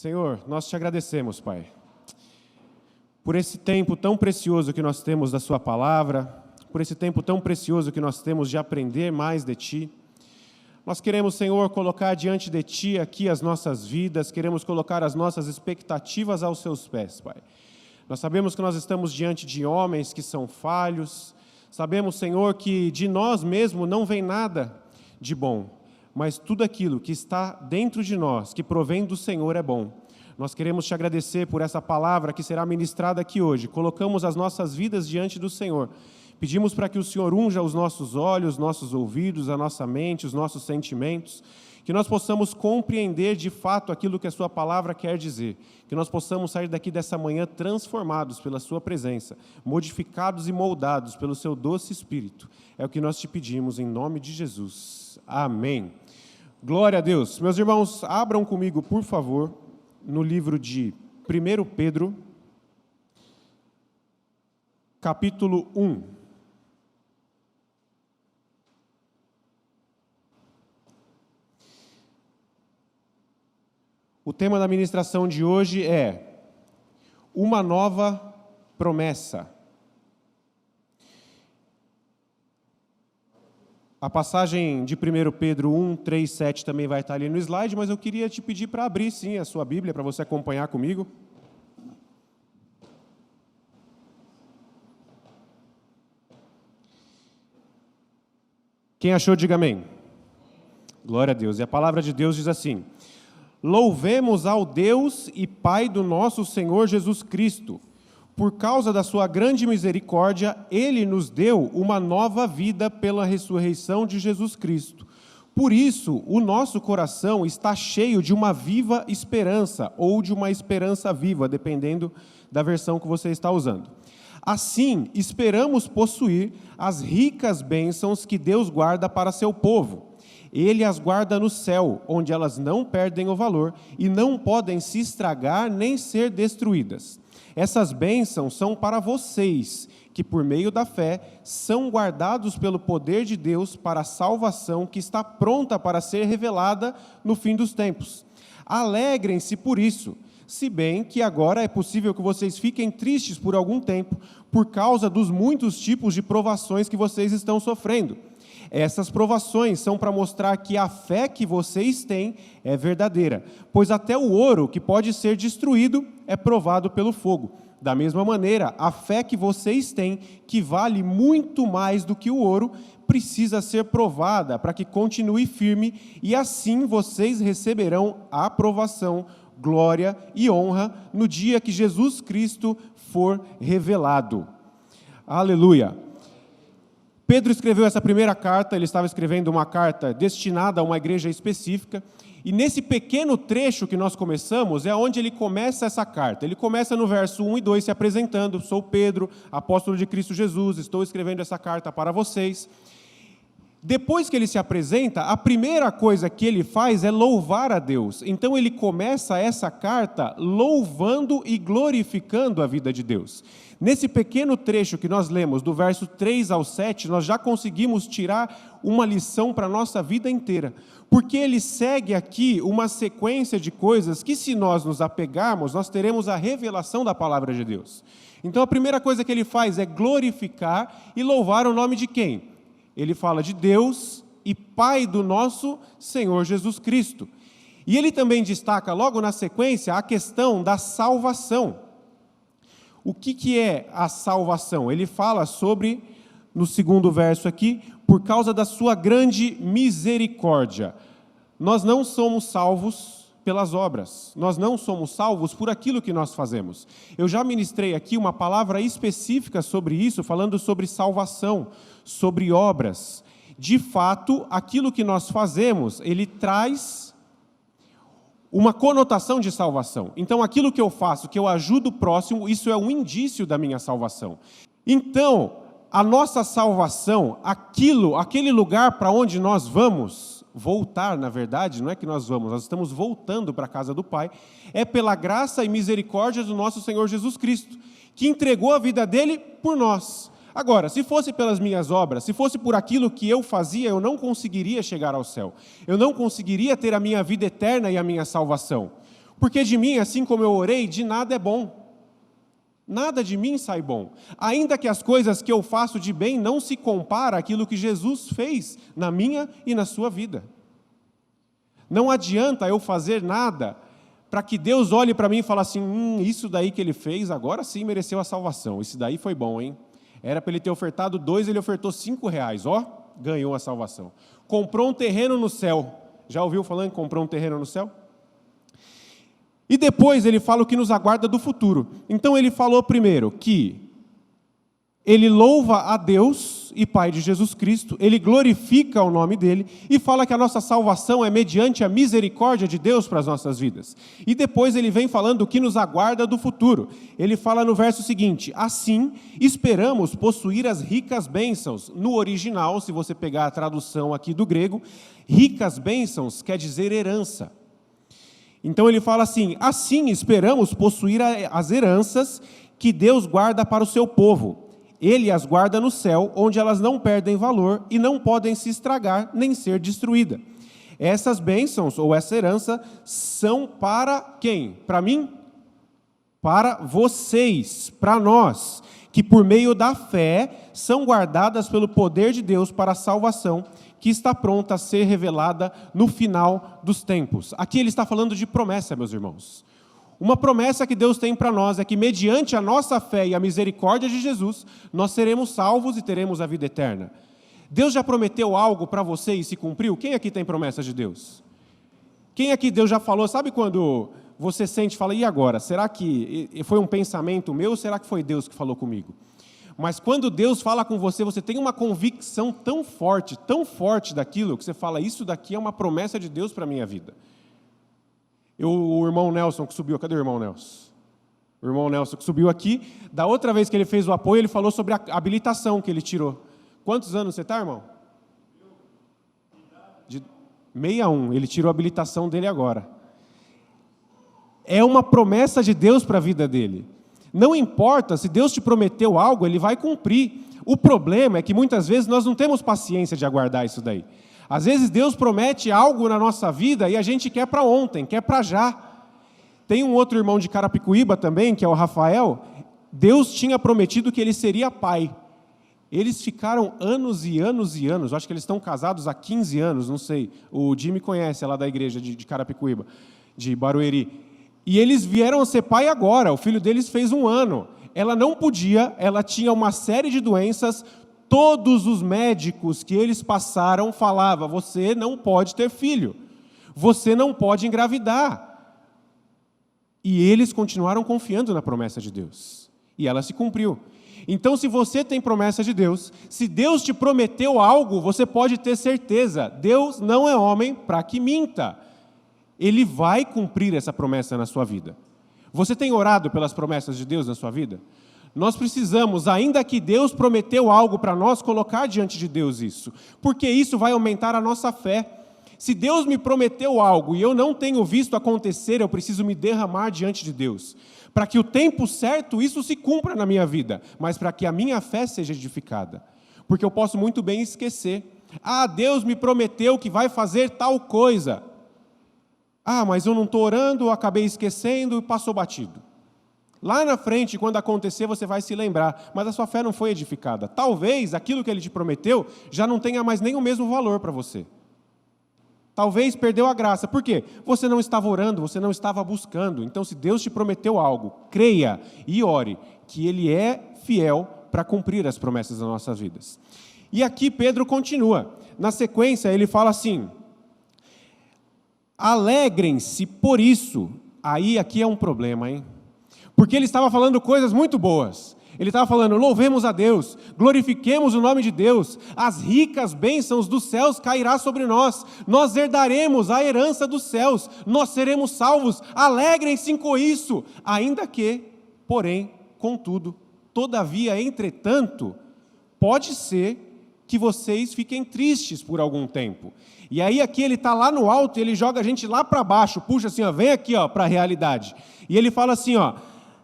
Senhor, nós te agradecemos, Pai, por esse tempo tão precioso que nós temos da Sua palavra, por esse tempo tão precioso que nós temos de aprender mais de Ti. Nós queremos, Senhor, colocar diante de Ti aqui as nossas vidas, queremos colocar as nossas expectativas aos Seus pés, Pai. Nós sabemos que nós estamos diante de homens que são falhos, sabemos, Senhor, que de nós mesmos não vem nada de bom, mas tudo aquilo que está dentro de nós, que provém do Senhor, é bom. Nós queremos te agradecer por essa palavra que será ministrada aqui hoje. Colocamos as nossas vidas diante do Senhor. Pedimos para que o Senhor unja os nossos olhos, nossos ouvidos, a nossa mente, os nossos sentimentos, que nós possamos compreender de fato aquilo que a Sua palavra quer dizer, que nós possamos sair daqui dessa manhã transformados pela Sua presença, modificados e moldados pelo Seu doce Espírito. É o que nós te pedimos em nome de Jesus. Amém. Glória a Deus. Meus irmãos, abram comigo, por favor, no livro de 1 Pedro, capítulo 1. O tema da ministração de hoje é uma nova promessa. A passagem de 1 Pedro 1, 3, 7 também vai estar ali no slide, mas eu queria te pedir para abrir, sim, a sua Bíblia, para você acompanhar comigo. Quem achou, diga amém. Glória a Deus. E a palavra de Deus diz assim: louvemos ao Deus e Pai do nosso Senhor Jesus Cristo. Por causa da sua grande misericórdia, Ele nos deu uma nova vida pela ressurreição de Jesus Cristo. Por isso, o nosso coração está cheio de uma viva esperança, ou de uma esperança viva, dependendo da versão que você está usando. Assim, esperamos possuir as ricas bênçãos que Deus guarda para seu povo. Ele as guarda no céu, onde elas não perdem o valor e não podem se estragar nem ser destruídas. Essas bênçãos são para vocês, que por meio da fé são guardados pelo poder de Deus para a salvação que está pronta para ser revelada no fim dos tempos. Alegrem-se por isso, se bem que agora é possível que vocês fiquem tristes por algum tempo, por causa dos muitos tipos de provações que vocês estão sofrendo. Essas provações são para mostrar que a fé que vocês têm é verdadeira, pois até o ouro que pode ser destruído é provado pelo fogo. Da mesma maneira, a fé que vocês têm, que vale muito mais do que o ouro, precisa ser provada para que continue firme, e assim vocês receberão a aprovação, glória e honra no dia que Jesus Cristo for revelado. Aleluia! Pedro escreveu essa primeira carta, ele estava escrevendo uma carta destinada a uma igreja específica, e nesse pequeno trecho que nós começamos, é onde ele começa essa carta. Ele começa no verso 1 e 2 se apresentando: sou Pedro, apóstolo de Cristo Jesus, estou escrevendo essa carta para vocês. Depois que ele se apresenta, a primeira coisa que ele faz é louvar a Deus. Então ele começa essa carta louvando e glorificando a vida de Deus. Nesse pequeno trecho que nós lemos, do verso 3 ao 7, nós já conseguimos tirar uma lição para a nossa vida inteira. Porque ele segue aqui uma sequência de coisas que, se nós nos apegarmos, nós teremos a revelação da palavra de Deus. Então a primeira coisa que ele faz é glorificar e louvar o nome de quem? Ele fala de Deus e Pai do nosso Senhor Jesus Cristo. E ele também destaca logo na sequência a questão da salvação. O que é a salvação? Ele fala sobre, no segundo verso aqui, por causa da sua grande misericórdia. Nós não somos salvos pelas obras, nós não somos salvos por aquilo que nós fazemos. Eu já ministrei aqui uma palavra específica sobre isso, falando sobre salvação, sobre obras. De fato, aquilo que nós fazemos, ele traz uma conotação de salvação. Então, aquilo que eu faço, que eu ajudo o próximo, isso é um indício da minha salvação. Então, a nossa salvação, aquele lugar para onde nós vamos voltar, na verdade, não é que nós estamos voltando para a casa do Pai, é pela graça e misericórdia do nosso Senhor Jesus Cristo, que entregou a vida dele por nós. Agora, se fosse pelas minhas obras, se fosse por aquilo que eu fazia, eu não conseguiria chegar ao céu. Eu não conseguiria ter a minha vida eterna e a minha salvação. Porque de mim, assim como eu orei, de nada é bom. Nada de mim sai bom. Ainda que as coisas que eu faço de bem não se compara àquilo que Jesus fez na minha e na sua vida. Não adianta eu fazer nada para que Deus olhe para mim e fale assim, isso daí que ele fez, agora sim mereceu a salvação. Isso daí foi bom, hein? Era para ele ter ofertado 2, ele ofertou R$5, ó, ganhou a salvação. Comprou um terreno no céu. Já ouviu falando que comprou um terreno no céu? E depois ele fala o que nos aguarda do futuro. Então ele falou primeiro que ele louva a Deus e Pai de Jesus Cristo, ele glorifica o nome dele e fala que a nossa salvação é mediante a misericórdia de Deus para as nossas vidas. E depois ele vem falando o que nos aguarda do futuro. Ele fala no verso seguinte, assim esperamos possuir as ricas bênçãos. No original, se você pegar a tradução aqui do grego, ricas bênçãos quer dizer herança. Então ele fala assim esperamos possuir as heranças que Deus guarda para o seu povo. Ele as guarda no céu, onde elas não perdem valor e não podem se estragar nem ser destruídas. Essas bênçãos ou essa herança são para quem? Para mim? Para vocês, para nós, que por meio da fé são guardadas pelo poder de Deus para a salvação, que está pronta a ser revelada no final dos tempos. Aqui ele está falando de promessa, meus irmãos. Uma promessa que Deus tem para nós é que, mediante a nossa fé e a misericórdia de Jesus, nós seremos salvos e teremos a vida eterna. Deus já prometeu algo para você e se cumpriu? Quem aqui tem promessa de Deus? Quem aqui Deus já falou? Sabe quando você sente e fala, e agora? Será que foi um pensamento meu ou será que foi Deus que falou comigo? Mas quando Deus fala com você, você tem uma convicção tão forte daquilo, que você fala, isso daqui é uma promessa de Deus para a minha vida. O irmão Nelson que subiu, cadê o irmão Nelson? O irmão Nelson que subiu aqui, da outra vez que ele fez o apoio, ele falou sobre a habilitação que ele tirou. Quantos anos você está, irmão? De 61, ele tirou a habilitação dele agora. É uma promessa de Deus para a vida dele. Não importa, se Deus te prometeu algo, Ele vai cumprir. O problema é que muitas vezes nós não temos paciência de aguardar isso daí. Às vezes Deus promete algo na nossa vida e a gente quer para ontem, quer para já. Tem um outro irmão de Carapicuíba também, que é o Rafael. Deus tinha prometido que ele seria pai. Eles ficaram anos e anos e anos, acho que eles estão casados há 15 anos, não sei. O Jimmy conhece, é lá da igreja de Carapicuíba, de Barueri. E eles vieram a ser pai agora, o filho deles fez 1 ano. Ela não podia, ela tinha uma série de doenças, todos os médicos que eles passaram falavam, você não pode ter filho, você não pode engravidar. E eles continuaram confiando na promessa de Deus. E ela se cumpriu. Então, se você tem promessa de Deus, se Deus te prometeu algo, você pode ter certeza, Deus não é homem para que minta. Ele vai cumprir essa promessa na sua vida. Você tem orado pelas promessas de Deus na sua vida? Nós precisamos, ainda que Deus prometeu algo para nós, colocar diante de Deus isso. Porque isso vai aumentar a nossa fé. Se Deus me prometeu algo e eu não tenho visto acontecer, eu preciso me derramar diante de Deus. Para que o tempo certo isso se cumpra na minha vida, mas para que a minha fé seja edificada. Porque eu posso muito bem esquecer. Deus me prometeu que vai fazer tal coisa. Mas eu não estou orando, eu acabei esquecendo e passou batido. Lá na frente, quando acontecer, você vai se lembrar, mas a sua fé não foi edificada. Talvez aquilo que Ele te prometeu já não tenha mais nem o mesmo valor para você. Talvez perdeu a graça. Por quê? Você não estava orando, você não estava buscando. Então, se Deus te prometeu algo, creia e ore, que Ele é fiel para cumprir as promessas das nossas vidas. E aqui Pedro continua. Na sequência, ele fala assim, alegrem-se por isso. Aí, aqui é um problema, hein? Porque ele estava falando coisas muito boas. Ele estava falando, louvemos a Deus, glorifiquemos o nome de Deus, as ricas bênçãos dos céus cairá sobre nós, nós herdaremos a herança dos céus, nós seremos salvos, alegrem-se com isso. Ainda que, porém, contudo, todavia, entretanto, pode ser que vocês fiquem tristes por algum tempo. E aí aqui ele está lá no alto e ele joga a gente lá para baixo, puxa assim, vem aqui para a realidade. E ele fala assim,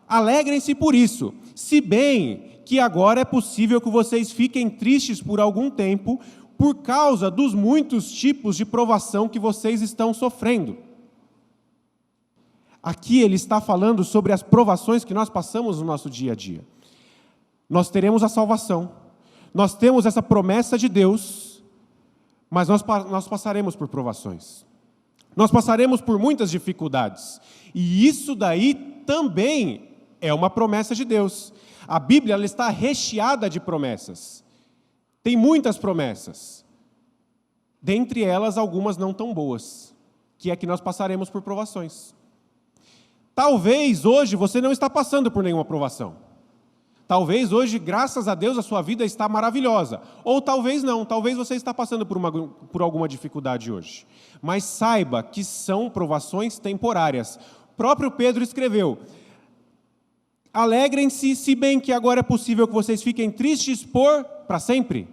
alegrem-se por isso, se bem que agora é possível que vocês fiquem tristes por algum tempo, por causa dos muitos tipos de provação que vocês estão sofrendo. Aqui ele está falando sobre as provações que nós passamos no nosso dia a dia. Nós teremos a salvação, nós temos essa promessa de Deus, mas nós passaremos por provações. Nós passaremos por muitas dificuldades. E isso daí também é uma promessa de Deus. A Bíblia ela está recheada de promessas. Tem muitas promessas. Dentre elas, algumas não tão boas, que é que nós passaremos por provações. Talvez hoje você não está passando por nenhuma provação. Talvez hoje, graças a Deus, a sua vida está maravilhosa. Ou talvez não, talvez você está passando por alguma dificuldade hoje. Mas saiba que são provações temporárias. O próprio Pedro escreveu: alegrem-se, se bem que agora é possível que vocês fiquem tristes para sempre.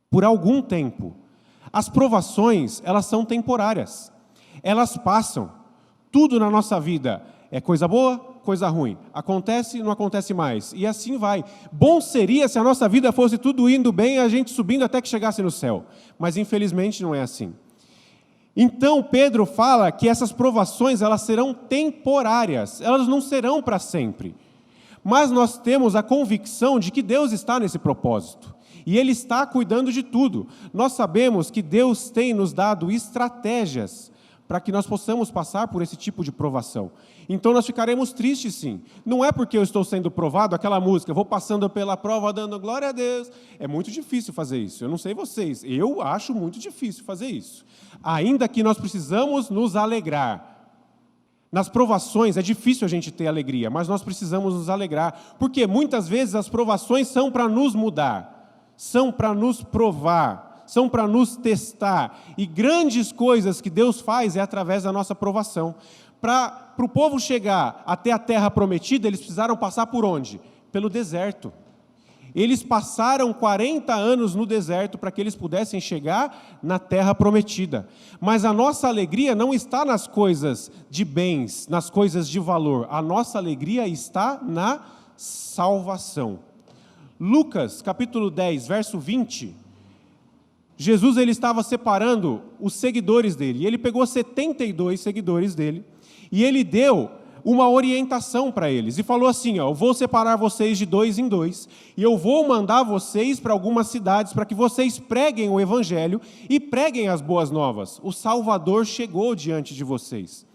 Por algum tempo. As provações, elas são temporárias. Elas passam. Tudo na nossa vida é coisa boa, coisa ruim. Acontece, não acontece mais. E assim vai. Bom seria se a nossa vida fosse tudo indo bem, a gente subindo até que chegasse no céu. Mas infelizmente não é assim. Então Pedro fala que essas provações elas serão temporárias. Elas não serão para sempre. Mas nós temos a convicção de que Deus está nesse propósito. E Ele está cuidando de tudo. Nós sabemos que Deus tem nos dado estratégias para que nós possamos passar por esse tipo de provação. Então nós ficaremos tristes sim. Não é porque eu estou sendo provado, aquela música, vou passando pela prova dando glória a Deus. É muito difícil fazer isso, eu não sei vocês, eu acho muito difícil fazer isso. Ainda que nós precisamos nos alegrar. Nas provações é difícil a gente ter alegria, mas nós precisamos nos alegrar, porque muitas vezes as provações são para nos mudar, são para nos provar, são para nos testar, e grandes coisas que Deus faz é através da nossa provação. Para o povo chegar até a terra prometida, eles precisaram passar por onde? Pelo deserto. Eles passaram 40 anos no deserto para que eles pudessem chegar na terra prometida. Mas a nossa alegria não está nas coisas de bens, nas coisas de valor. A nossa alegria está na salvação. Lucas, capítulo 10, verso 20... Jesus ele estava separando os seguidores dele, e ele pegou 72 seguidores dele, e ele deu uma orientação para eles, e falou assim, eu vou separar vocês de 2 em 2, e eu vou mandar vocês para algumas cidades, para que vocês preguem o Evangelho, e preguem as boas novas. O Salvador chegou diante de vocês.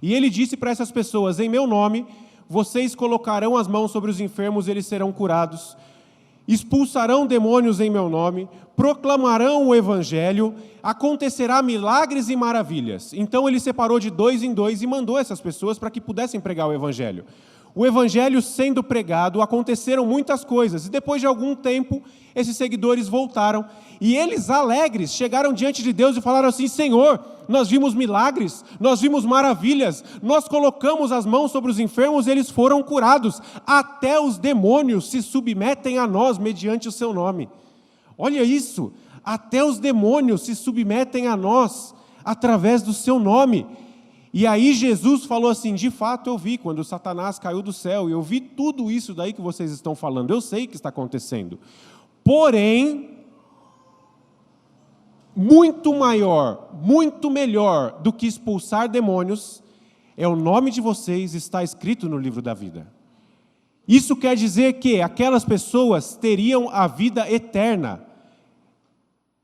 E ele disse para essas pessoas, em meu nome, vocês colocarão as mãos sobre os enfermos, eles serão curados, expulsarão demônios em meu nome, proclamarão o Evangelho, acontecerá milagres e maravilhas. Então ele separou de 2 em 2 e mandou essas pessoas para que pudessem pregar o Evangelho. O Evangelho sendo pregado, aconteceram muitas coisas, e depois de algum tempo, esses seguidores voltaram, e eles alegres chegaram diante de Deus e falaram assim, Senhor, nós vimos milagres, nós vimos maravilhas, nós colocamos as mãos sobre os enfermos e eles foram curados, até os demônios se submetem a nós mediante o seu nome. Olha isso, até os demônios se submetem a nós através do seu nome. E aí Jesus falou assim, de fato eu vi quando Satanás caiu do céu, e eu vi tudo isso daí que vocês estão falando, eu sei que está acontecendo. Porém, muito maior, muito melhor do que expulsar demônios, é o nome de vocês está escrito no livro da vida. Isso quer dizer que aquelas pessoas teriam a vida eterna.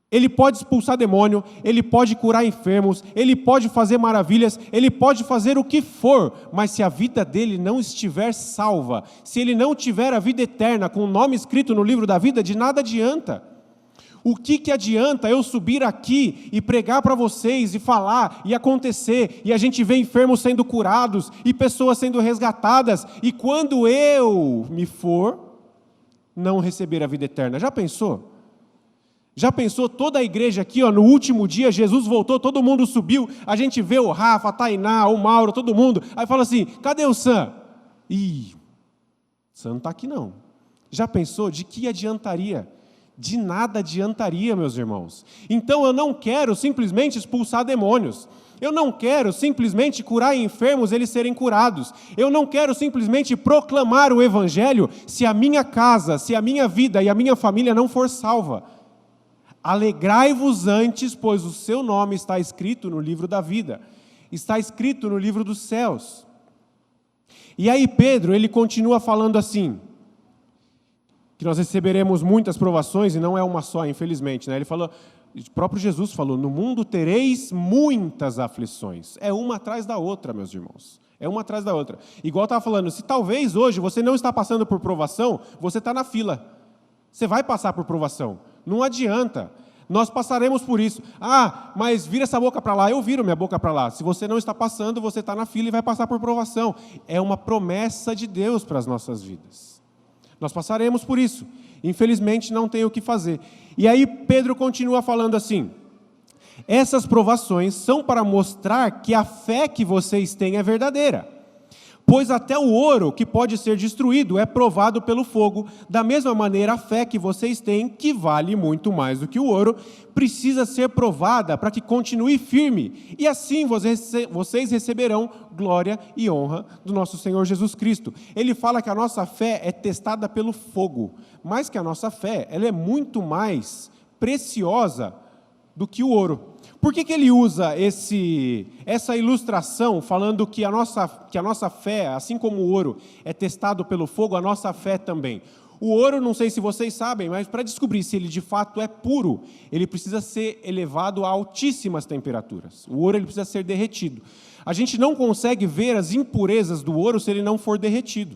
Ele pode expulsar demônio, ele pode curar enfermos, ele pode fazer maravilhas, ele pode fazer o que for, mas se a vida dele não estiver salva, se ele não tiver a vida eterna com o nome escrito no livro da vida, de nada adianta. O que adianta eu subir aqui e pregar para vocês e falar e acontecer, e a gente vê enfermos sendo curados e pessoas sendo resgatadas, e quando eu me for, não receber a vida eterna? Já pensou? Já pensou toda a igreja aqui, no último dia, Jesus voltou, todo mundo subiu, a gente vê o Rafa, a Tainá, o Mauro, todo mundo, aí fala assim, cadê o Sam? Ih, Sam não está aqui não. Já pensou de que adiantaria? De nada adiantaria, meus irmãos. Então eu não quero simplesmente expulsar demônios. Eu não quero simplesmente curar enfermos, eles serem curados. Eu não quero simplesmente proclamar o Evangelho se a minha casa, se a minha vida e a minha família não for salva. Alegrai-vos antes, pois o seu nome está escrito no livro da vida. está escrito no livro dos céus. E aí Pedro, ele continua falando assim, que nós receberemos muitas provações, e não é uma só, infelizmente, né? Ele falou, o próprio Jesus falou, no mundo tereis muitas aflições. É uma atrás da outra, meus irmãos. É uma atrás da outra. Igual eu estava falando, se talvez hoje você não está passando por provação, você está na fila. Você vai passar por provação. Não adianta. Nós passaremos por isso. Ah, mas vira essa boca para lá. Eu viro minha boca para lá. Se você não está passando, você está na fila e vai passar por provação. É uma promessa de Deus para as nossas vidas. Nós passaremos por isso. Infelizmente, não tem o que fazer. E aí Pedro continua falando assim, essas provações são para mostrar que a fé que vocês têm é verdadeira. Pois até o ouro, que pode ser destruído, é provado pelo fogo. Da mesma maneira, a fé que vocês têm, que vale muito mais do que o ouro, precisa ser provada para que continue firme. E assim vocês receberão glória e honra do nosso Senhor Jesus Cristo. Ele fala que a nossa fé é testada pelo fogo. Mais que a nossa fé, ela é muito mais preciosa do que o ouro. Por que ele usa essa ilustração, falando que a nossa fé, assim como o ouro, é testado pelo fogo, a nossa fé também? O ouro, não sei se vocês sabem, mas para descobrir se ele de fato é puro, ele precisa ser elevado a altíssimas temperaturas. O ouro ele precisa ser derretido. A gente não consegue ver as impurezas do ouro se ele não for derretido.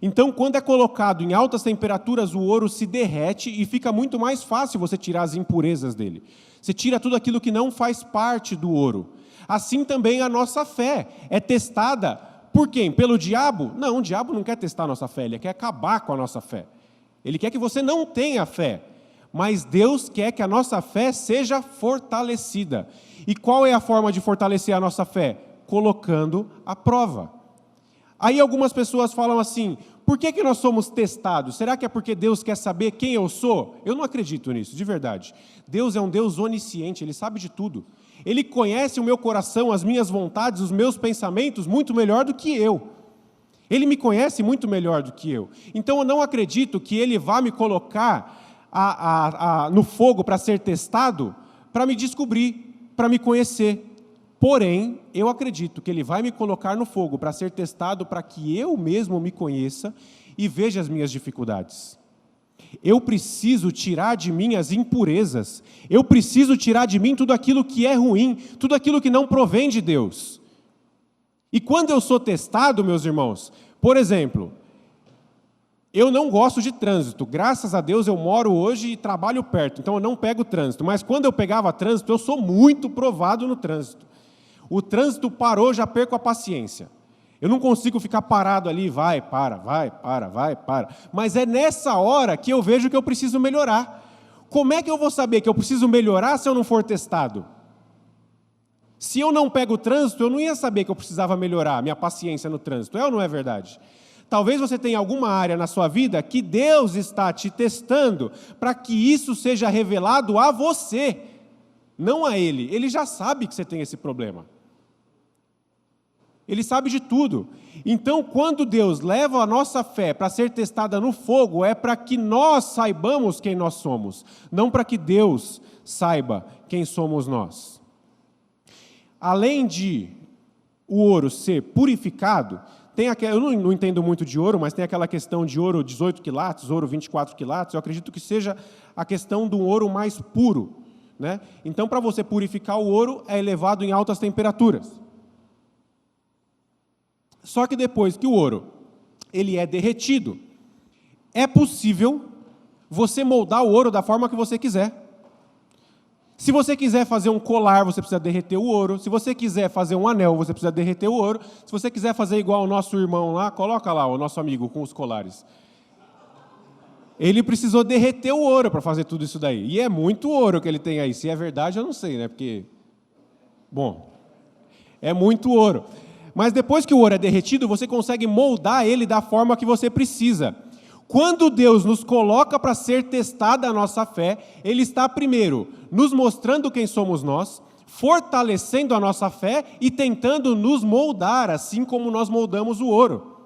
Então, quando é colocado em altas temperaturas, o ouro se derrete e fica muito mais fácil você tirar as impurezas dele. Você tira tudo aquilo que não faz parte do ouro. Assim também a nossa fé é testada por quem? Pelo diabo? Não, o diabo não quer testar a nossa fé, ele quer acabar com a nossa fé. Ele quer que você não tenha fé. Mas Deus quer que a nossa fé seja fortalecida. E qual é a forma de fortalecer a nossa fé? Colocando à prova. Aí algumas pessoas falam assim, por que nós somos testados? Será que é porque Deus quer saber quem eu sou? Eu não acredito nisso, de verdade. Deus é um Deus onisciente, Ele sabe de tudo. Ele conhece o meu coração, as minhas vontades, os meus pensamentos muito melhor do que eu. Ele me conhece muito melhor do que eu. Então eu não acredito que Ele vá me colocar no fogo para ser testado, para me descobrir, para me conhecer. Porém, eu acredito que Ele vai me colocar no fogo para ser testado, para que eu mesmo me conheça e veja as minhas dificuldades. Eu preciso tirar de mim as impurezas. Eu preciso tirar de mim tudo aquilo que é ruim, tudo aquilo que não provém de Deus. E quando eu sou testado, meus irmãos, por exemplo, eu não gosto de trânsito. Graças a Deus eu moro hoje e trabalho perto, então eu não pego trânsito. Mas quando eu pegava trânsito, eu sou muito provado no trânsito. O trânsito parou, já perco a paciência. Eu não consigo ficar parado ali, vai, para. Mas é nessa hora que eu vejo que eu preciso melhorar. Como é que eu vou saber que eu preciso melhorar se eu não for testado? Se eu não pego o trânsito, eu não ia saber que eu precisava melhorar minha paciência no trânsito. É ou não é verdade? Talvez você tenha alguma área na sua vida que Deus está te testando para que isso seja revelado a você, não a Ele. Ele já sabe que você tem esse problema. Ele sabe de tudo. Então, quando Deus leva a nossa fé para ser testada no fogo, é para que nós saibamos quem nós somos, não para que Deus saiba quem somos nós. Além de o ouro ser purificado, eu não entendo muito de ouro, mas tem aquela questão de ouro 18 quilates, ouro 24 quilates, eu acredito que seja a questão do ouro mais puro, né? Então, para você purificar o ouro, é elevado em altas temperaturas. Só que depois que o ouro ele é derretido, é possível você moldar o ouro da forma que você quiser. Se você quiser fazer um colar, você precisa derreter o ouro. Se você quiser fazer um anel, você precisa derreter o ouro. Se você quiser fazer igual o nosso irmão lá, coloca lá o nosso amigo com os colares. Ele precisou derreter o ouro para fazer tudo isso daí. E é muito ouro que ele tem aí. Se é verdade, eu não sei, né? Porque, bom, é muito ouro. Mas depois que o ouro é derretido, você consegue moldar ele da forma que você precisa. Quando Deus nos coloca para ser testada a nossa fé, Ele está primeiro nos mostrando quem somos nós, fortalecendo a nossa fé e tentando nos moldar, assim como nós moldamos o ouro.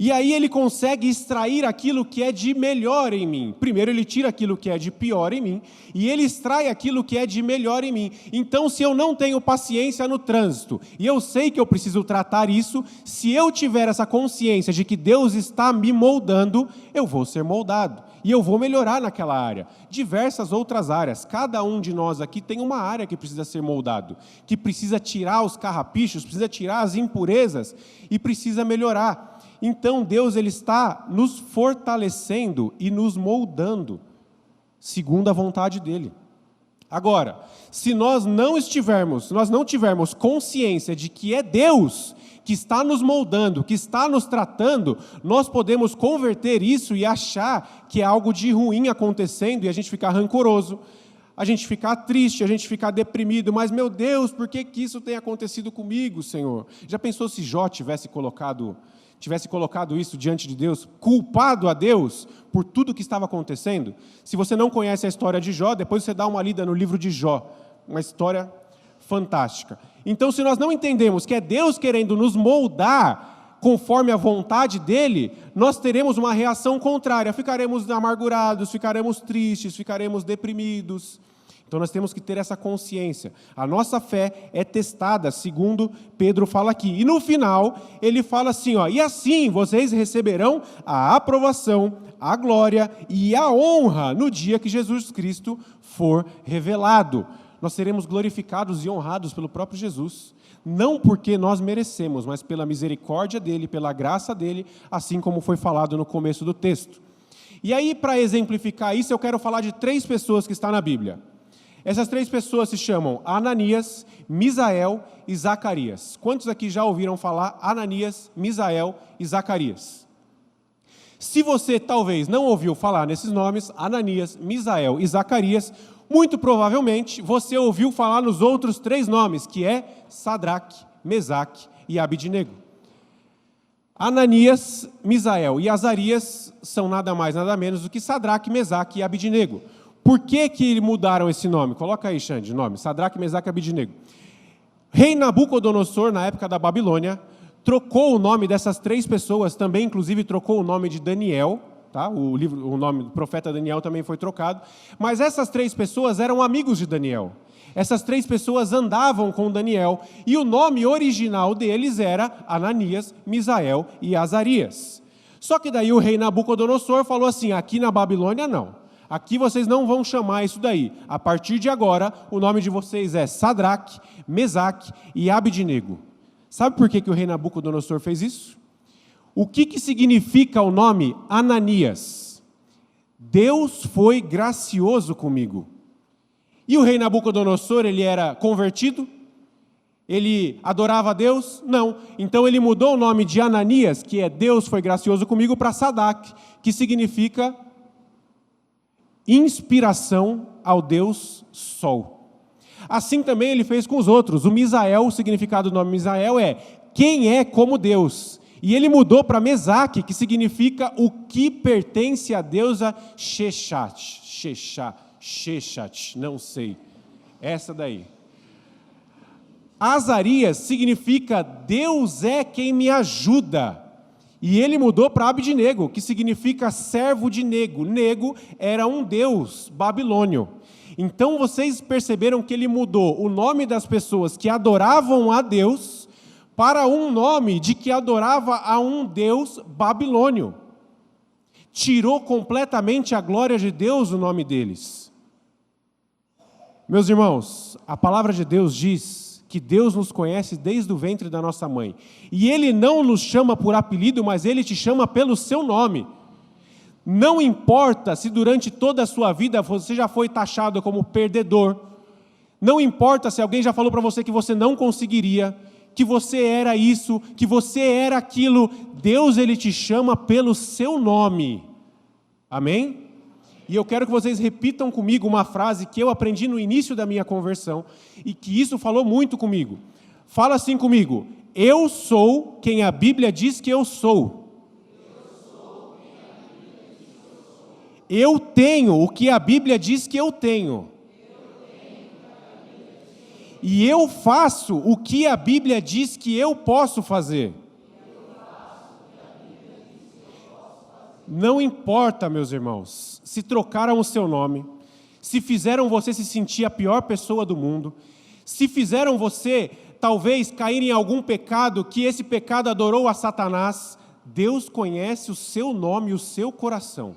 E aí ele consegue extrair aquilo que é de melhor em mim. Primeiro ele tira aquilo que é de pior em mim, e ele extrai aquilo que é de melhor em mim. Então, se eu não tenho paciência no trânsito, e eu sei que eu preciso tratar isso, se eu tiver essa consciência de que Deus está me moldando, eu vou ser moldado. E eu vou melhorar naquela área. Diversas outras áreas. Cada um de nós aqui tem uma área que precisa ser moldado, que precisa tirar os carrapichos, precisa tirar as impurezas e precisa melhorar. Então, Deus ele está nos fortalecendo e nos moldando, segundo a vontade dEle. Agora, se nós não tivermos consciência de que é Deus que está nos moldando, que está nos tratando, nós podemos converter isso e achar que é algo de ruim acontecendo e a gente ficar rancoroso, a gente ficar triste, a gente ficar deprimido. Mas, meu Deus, por que isso tem acontecido comigo, Senhor? Já pensou se Jó tivesse colocado isso diante de Deus, culpado a Deus por tudo que estava acontecendo? Se você não conhece a história de Jó, depois você dá uma lida no livro de Jó, uma história fantástica. Então, se nós não entendemos que é Deus querendo nos moldar conforme a vontade dEle, nós teremos uma reação contrária, ficaremos amargurados, ficaremos tristes, ficaremos deprimidos. Então, nós temos que ter essa consciência. A nossa fé é testada, segundo Pedro fala aqui. E no final, ele fala assim, e assim vocês receberão a aprovação, a glória e a honra no dia que Jesus Cristo for revelado. Nós seremos glorificados e honrados pelo próprio Jesus. Não porque nós merecemos, mas pela misericórdia dEle, pela graça dEle, assim como foi falado no começo do texto. E aí, para exemplificar isso, eu quero falar de 3 pessoas que estão na Bíblia. Essas 3 pessoas se chamam Ananias, Misael e Zacarias. Quantos aqui já ouviram falar Ananias, Misael e Zacarias? Se você talvez não ouviu falar nesses nomes, Ananias, Misael e Zacarias, muito provavelmente você ouviu falar nos outros 3 nomes, que é Sadraque, Mesaque e Abidnego. Ananias, Misael e Azarias são nada mais, nada menos do que Sadraque, Mesaque e Abidnego. Por que mudaram esse nome? Coloca aí, Xande, nome. Sadraque, Mesaque e Abidnego. Rei Nabucodonosor, na época da Babilônia, trocou o nome dessas 3 pessoas, também inclusive trocou o nome de Daniel, tá? O nome do profeta Daniel também foi trocado. Mas essas 3 pessoas eram amigos de Daniel. Essas 3 pessoas andavam com Daniel, e o nome original deles era Ananias, Misael e Azarias. Só que daí o rei Nabucodonosor falou assim, aqui na Babilônia não. Aqui vocês não vão chamar isso daí. A partir de agora, o nome de vocês é Sadraque, Mesaque e Abidnego. Sabe por que o rei Nabucodonosor fez isso? O que significa o nome Ananias? Deus foi gracioso comigo. E o rei Nabucodonosor, ele era convertido? Ele adorava a Deus? Não. Então ele mudou o nome de Ananias, que é Deus foi gracioso comigo, para Sadraque, que significa inspiração ao Deus Sol. Assim também ele fez com os outros. O Misael, o significado do nome Misael é quem é como Deus. E ele mudou para Mesaque, que significa o que pertence à deusa Shechat, não sei. Essa daí. Azarias significa Deus é quem me ajuda. E ele mudou para Abidnego, que significa servo de Nego. Nego era um deus babilônio. Então vocês perceberam que ele mudou o nome das pessoas que adoravam a Deus para um nome de que adorava a um deus babilônio. Tirou completamente a glória de Deus o nome deles. Meus irmãos, a palavra de Deus diz que Deus nos conhece desde o ventre da nossa mãe. E Ele não nos chama por apelido, mas Ele te chama pelo seu nome. Não importa se durante toda a sua vida você já foi taxado como perdedor. Não importa se alguém já falou para você que você não conseguiria, que você era isso, que você era aquilo. Deus, Ele te chama pelo seu nome. Amém? E eu quero que vocês repitam comigo uma frase que eu aprendi no início da minha conversão e que isso falou muito comigo. Fala assim comigo: eu sou quem a Bíblia diz que eu sou. Eu tenho o que a Bíblia diz que eu tenho. E eu faço o que a Bíblia diz que eu posso fazer. Não importa, meus irmãos, se trocaram o seu nome, se fizeram você se sentir a pior pessoa do mundo, se fizeram você, talvez, cair em algum pecado, que esse pecado adorou a Satanás, Deus conhece o seu nome e o seu coração.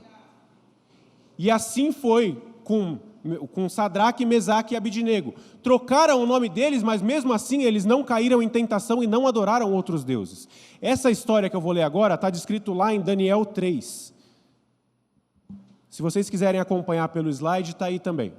E assim foi com Sadraque, Mesaque e Abidnego. Trocaram o nome deles, mas mesmo assim eles não caíram em tentação e não adoraram outros deuses. Essa história que eu vou ler agora está descrito lá em Daniel 3. Se vocês quiserem acompanhar pelo slide, está aí também.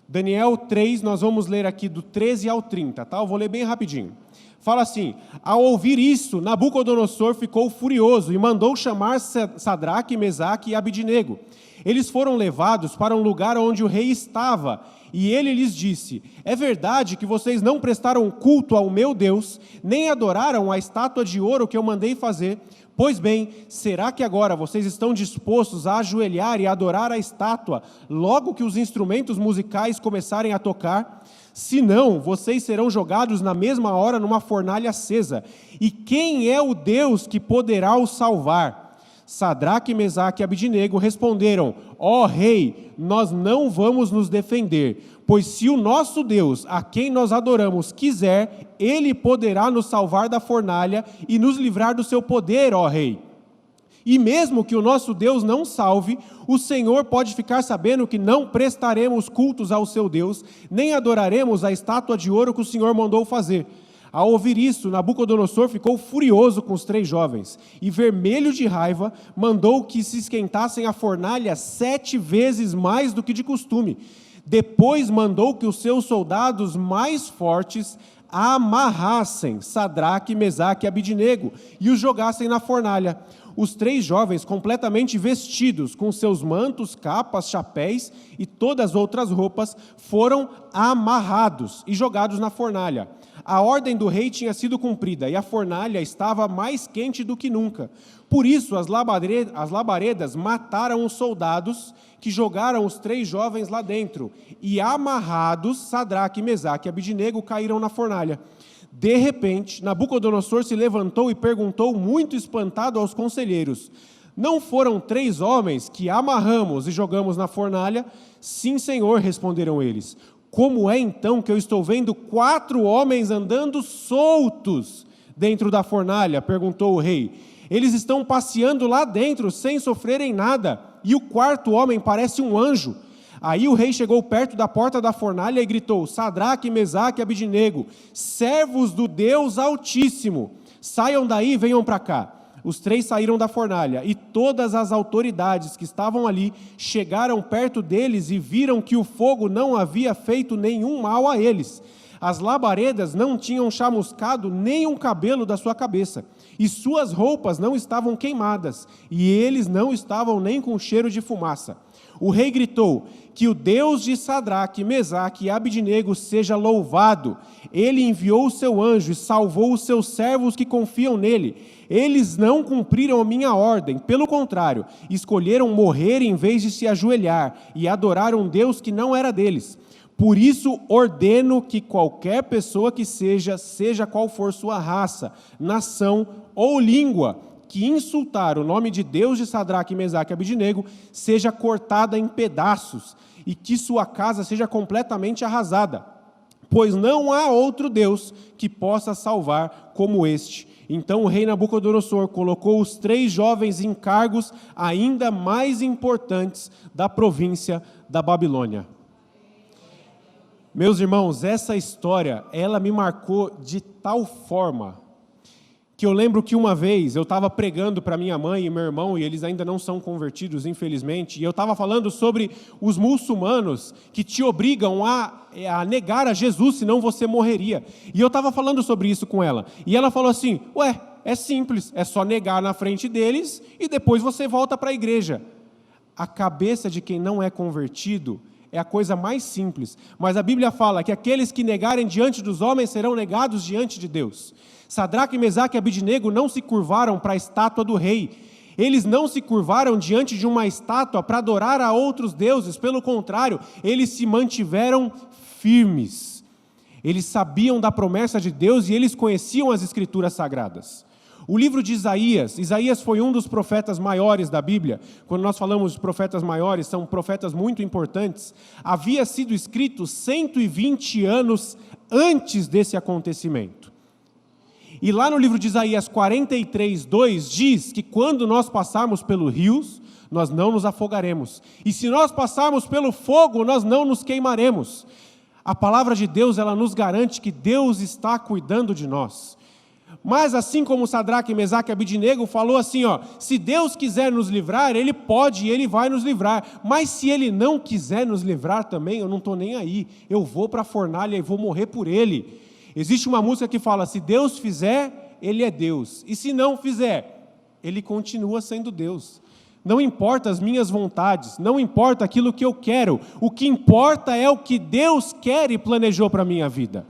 Daniel 3, nós vamos ler aqui do 13 ao 30, tá? Eu vou ler bem rapidinho. Fala assim: ao ouvir isso, Nabucodonosor ficou furioso e mandou chamar Sadraque, Mesaque e Abidnego. Eles foram levados para um lugar onde o rei estava, e ele lhes disse: é verdade que vocês não prestaram culto ao meu Deus, nem adoraram a estátua de ouro que eu mandei fazer? Pois bem, será que agora vocês estão dispostos a ajoelhar e adorar a estátua, logo que os instrumentos musicais começarem a tocar? Se não, vocês serão jogados na mesma hora numa fornalha acesa. E quem é o Deus que poderá os salvar? Sadraque, Mesaque e Abidnego responderam: ó rei, nós não vamos nos defender, pois se o nosso Deus, a quem nós adoramos, quiser, ele poderá nos salvar da fornalha e nos livrar do seu poder, ó rei. E mesmo que o nosso Deus não salve, o Senhor pode ficar sabendo que não prestaremos cultos ao seu Deus, nem adoraremos a estátua de ouro que o Senhor mandou fazer. Ao ouvir isso, Nabucodonosor ficou furioso com os 3 jovens, e vermelho de raiva, mandou que se esquentassem a fornalha 7 vezes mais do que de costume. Depois mandou que os seus soldados mais fortes amarrassem Sadraque, Mesaque e Abidnego e os jogassem na fornalha. Os 3 jovens, completamente vestidos, com seus mantos, capas, chapéus e todas as outras roupas, foram amarrados e jogados na fornalha. A ordem do rei tinha sido cumprida e a fornalha estava mais quente do que nunca. Por isso, as labaredas mataram os soldados que jogaram os 3 jovens lá dentro, e amarrados, Sadraque, Mesaque e Abidnego caíram na fornalha. De repente, Nabucodonosor se levantou e perguntou, muito espantado, aos conselheiros: não foram 3 homens que amarramos e jogamos na fornalha? Sim, senhor, responderam eles. Como é então que eu estou vendo 4 homens andando soltos dentro da fornalha? Perguntou o rei. Eles estão passeando lá dentro sem sofrerem nada, e o 4º homem parece um anjo. Aí o rei chegou perto da porta da fornalha e gritou: Sadraque, Mesaque e Abidnego, servos do Deus Altíssimo, saiam daí e venham para cá. Os 3 saíram da fornalha, e todas as autoridades que estavam ali chegaram perto deles e viram que o fogo não havia feito nenhum mal a eles. As labaredas não tinham chamuscado nem um cabelo da sua cabeça, e suas roupas não estavam queimadas, e eles não estavam nem com cheiro de fumaça. O rei gritou: que o Deus de Sadraque, Mesaque e Abidnego seja louvado. Ele enviou o seu anjo e salvou os seus servos que confiam nele. Eles não cumpriram a minha ordem, pelo contrário, escolheram morrer em vez de se ajoelhar e adorar um Deus que não era deles. Por isso ordeno que qualquer pessoa que seja qual for sua raça, nação ou língua, que insultar o nome de Deus de Sadraque, Mesaque e Abidnego, seja cortada em pedaços, e que sua casa seja completamente arrasada, pois não há outro Deus que possa salvar como este. Então o rei Nabucodonosor colocou os 3 jovens em cargos ainda mais importantes da província da Babilônia. Meus irmãos, essa história, ela me marcou de tal forma que eu lembro que uma vez eu estava pregando para minha mãe e meu irmão, e eles ainda não são convertidos, infelizmente, e eu estava falando sobre os muçulmanos que te obrigam a negar a Jesus, senão você morreria. E eu estava falando sobre isso com ela. E ela falou assim: ué, é simples, é só negar na frente deles e depois você volta para a igreja. A cabeça de quem não é convertido é a coisa mais simples, mas a Bíblia fala que aqueles que negarem diante dos homens serão negados diante de Deus. Sadraque, Mesaque e Abidnego não se curvaram para a estátua do rei. Eles não se curvaram diante de uma estátua para adorar a outros deuses. Pelo contrário, eles se mantiveram firmes. Eles sabiam da promessa de Deus e eles conheciam as Escrituras Sagradas. O livro de Isaías, Isaías foi um dos profetas maiores da Bíblia. Quando nós falamos de profetas maiores, são profetas muito importantes. Havia sido escrito 120 anos antes desse acontecimento. E lá no livro de Isaías 43:2 diz que quando nós passarmos pelos rios, nós não nos afogaremos. E se nós passarmos pelo fogo, nós não nos queimaremos. A palavra de Deus, ela nos garante que Deus está cuidando de nós. Mas assim como Sadraque, Mesaque e Abidnego falou assim, se Deus quiser nos livrar, Ele pode e Ele vai nos livrar. Mas se Ele não quiser nos livrar também, eu não estou nem aí. Eu vou para a fornalha e vou morrer por Ele. Existe uma música que fala, se Deus fizer, Ele é Deus. E se não fizer, Ele continua sendo Deus. Não importa as minhas vontades, não importa aquilo que eu quero. O que importa é o que Deus quer e planejou para a minha vida.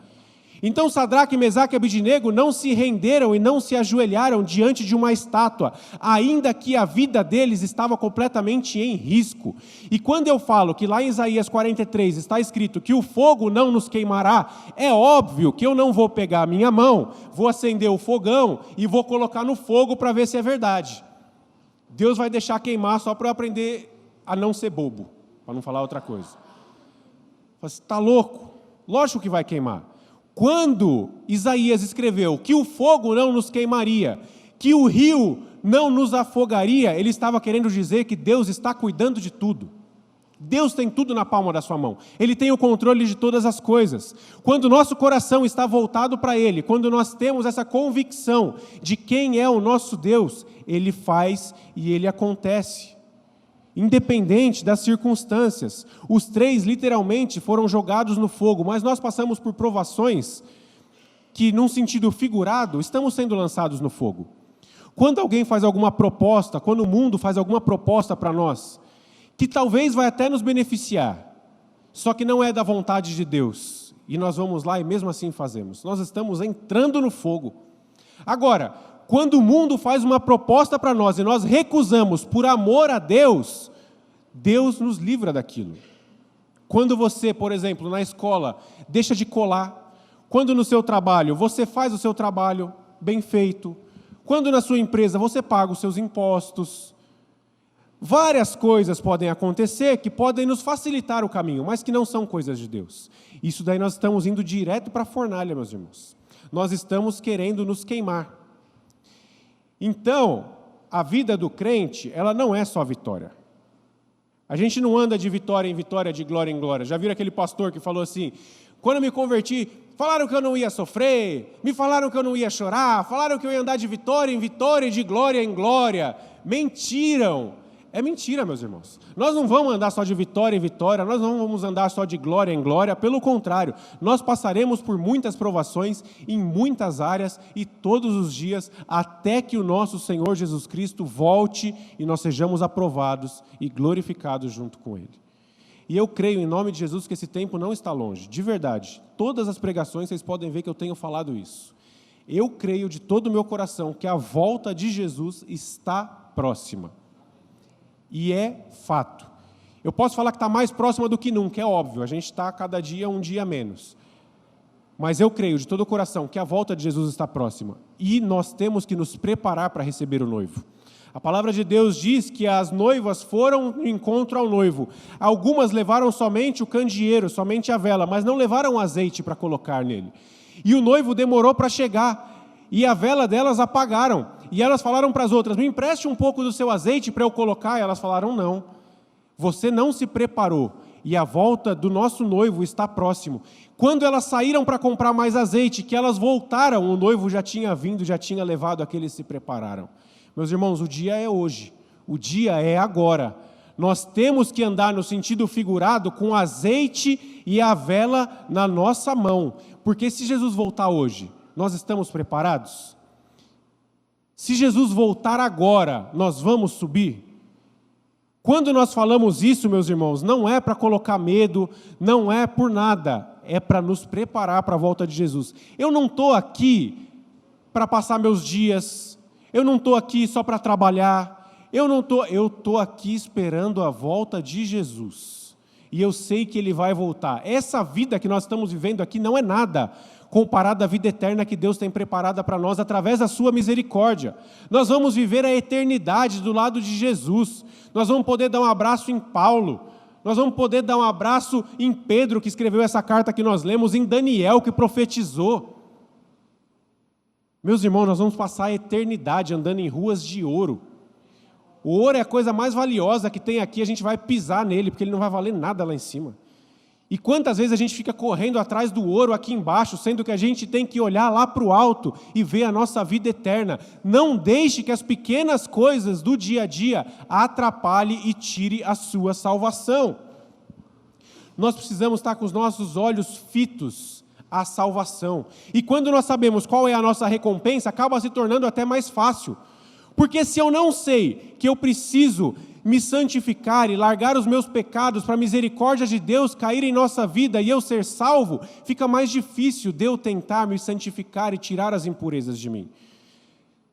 Então Sadraque, Mesaque e Abidnego não se renderam e não se ajoelharam diante de uma estátua, ainda que a vida deles estava completamente em risco. E quando eu falo que lá em Isaías 43 está escrito que o fogo não nos queimará, é óbvio que eu não vou pegar a minha mão, vou acender o fogão e vou colocar no fogo para ver se é verdade. Deus vai deixar queimar só para eu aprender a não ser bobo, para não falar outra coisa. Você está louco? Lógico que vai queimar. Quando Isaías escreveu que o fogo não nos queimaria, que o rio não nos afogaria, ele estava querendo dizer que Deus está cuidando de tudo. Deus tem tudo na palma da sua mão. Ele tem o controle de todas as coisas. Quando o nosso coração está voltado para Ele, quando nós temos essa convicção de quem é o nosso Deus, Ele faz e Ele acontece. Independente das circunstâncias. Os 3 literalmente foram jogados no fogo, mas nós passamos por provações que, num sentido figurado, estamos sendo lançados no fogo. Quando alguém faz alguma proposta, quando o mundo faz alguma proposta para nós, que talvez vai até nos beneficiar, só que não é da vontade de Deus, e nós vamos lá e mesmo assim fazemos. Nós estamos entrando no fogo. Agora, quando o mundo faz uma proposta para nós e nós recusamos por amor a Deus, Deus nos livra daquilo. Quando você, por exemplo, na escola, deixa de colar, quando no seu trabalho você faz o seu trabalho bem feito, quando na sua empresa você paga os seus impostos, várias coisas podem acontecer que podem nos facilitar o caminho, mas que não são coisas de Deus. Isso daí nós estamos indo direto para a fornalha, meus irmãos. Nós estamos querendo nos queimar. Então, a vida do crente, ela não é só vitória. A gente não anda de vitória em vitória, de glória em glória. Já viram aquele pastor que falou assim, quando eu me converti, falaram que eu não ia sofrer, me falaram que eu não ia chorar, falaram que eu ia andar de vitória em vitória e de glória em glória. Mentiram. É mentira, meus irmãos. Nós não vamos andar só de vitória em vitória, nós não vamos andar só de glória em glória, pelo contrário, nós passaremos por muitas provações em muitas áreas e todos os dias, até que o nosso Senhor Jesus Cristo volte e nós sejamos aprovados e glorificados junto com Ele. E eu creio, em nome de Jesus, que esse tempo não está longe, de verdade. Todas as pregações, vocês podem ver que eu tenho falado isso. Eu creio de todo o meu coração que a volta de Jesus está próxima. E é fato. Eu posso falar que está mais próxima do que nunca, é óbvio, a gente está cada dia um dia menos. Mas eu creio de todo o coração que a volta de Jesus está próxima. E nós temos que nos preparar para receber o noivo. A palavra de Deus diz que as noivas foram no encontro ao noivo. Algumas levaram somente o candeeiro, somente a vela, mas não levaram azeite para colocar nele. E o noivo demorou para chegar. E a vela delas apagaram. E elas falaram para as outras, me empreste um pouco do seu azeite para eu colocar. E elas falaram, não. Você não se preparou. E a volta do nosso noivo está próximo. Quando elas saíram para comprar mais azeite, que elas voltaram, o noivo já tinha vindo, já tinha levado aqueles que se prepararam. Meus irmãos, o dia é hoje. O dia é agora. Nós temos que andar no sentido figurado com azeite e a vela na nossa mão. Porque se Jesus voltar hoje, nós estamos preparados? Se Jesus voltar agora, nós vamos subir? Quando nós falamos isso, meus irmãos, não é para colocar medo, não é por nada, é para nos preparar para a volta de Jesus. Eu não estou aqui para passar meus dias, eu não estou aqui só para trabalhar, eu estou aqui esperando a volta de Jesus. E eu sei que Ele vai voltar. Essa vida que nós estamos vivendo aqui não é nada comparado à vida eterna que Deus tem preparada para nós através da sua misericórdia. Nós vamos viver a eternidade do lado de Jesus. Nós vamos poder dar um abraço em Paulo. Nós vamos poder dar um abraço em Pedro, que escreveu essa carta que nós lemos, em Daniel, que profetizou. Meus irmãos, nós vamos passar a eternidade andando em ruas de ouro. O ouro é a coisa mais valiosa que tem aqui, a gente vai pisar nele, porque ele não vai valer nada lá em cima. E quantas vezes a gente fica correndo atrás do ouro aqui embaixo, sendo que a gente tem que olhar lá para o alto e ver a nossa vida eterna. Não deixe que as pequenas coisas do dia a dia atrapalhem e tire a sua salvação. Nós precisamos estar com os nossos olhos fitos à salvação. E quando nós sabemos qual é a nossa recompensa, acaba se tornando até mais fácil. Porque se eu não sei que eu preciso me santificar e largar os meus pecados para a misericórdia de Deus cair em nossa vida e eu ser salvo, fica mais difícil de eu tentar me santificar e tirar as impurezas de mim.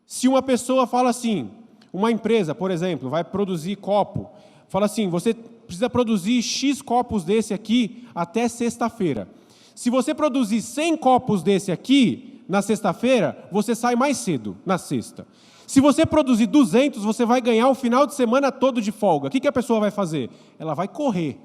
Se uma pessoa fala assim, uma empresa, por exemplo, vai produzir copo, fala assim, você precisa produzir X copos desse aqui até sexta-feira. Se você produzir 100 copos desse aqui na sexta-feira, você sai mais cedo, na sexta. Se você produzir 200, você vai ganhar o final de semana todo de folga. O que a pessoa vai fazer? Ela vai correr,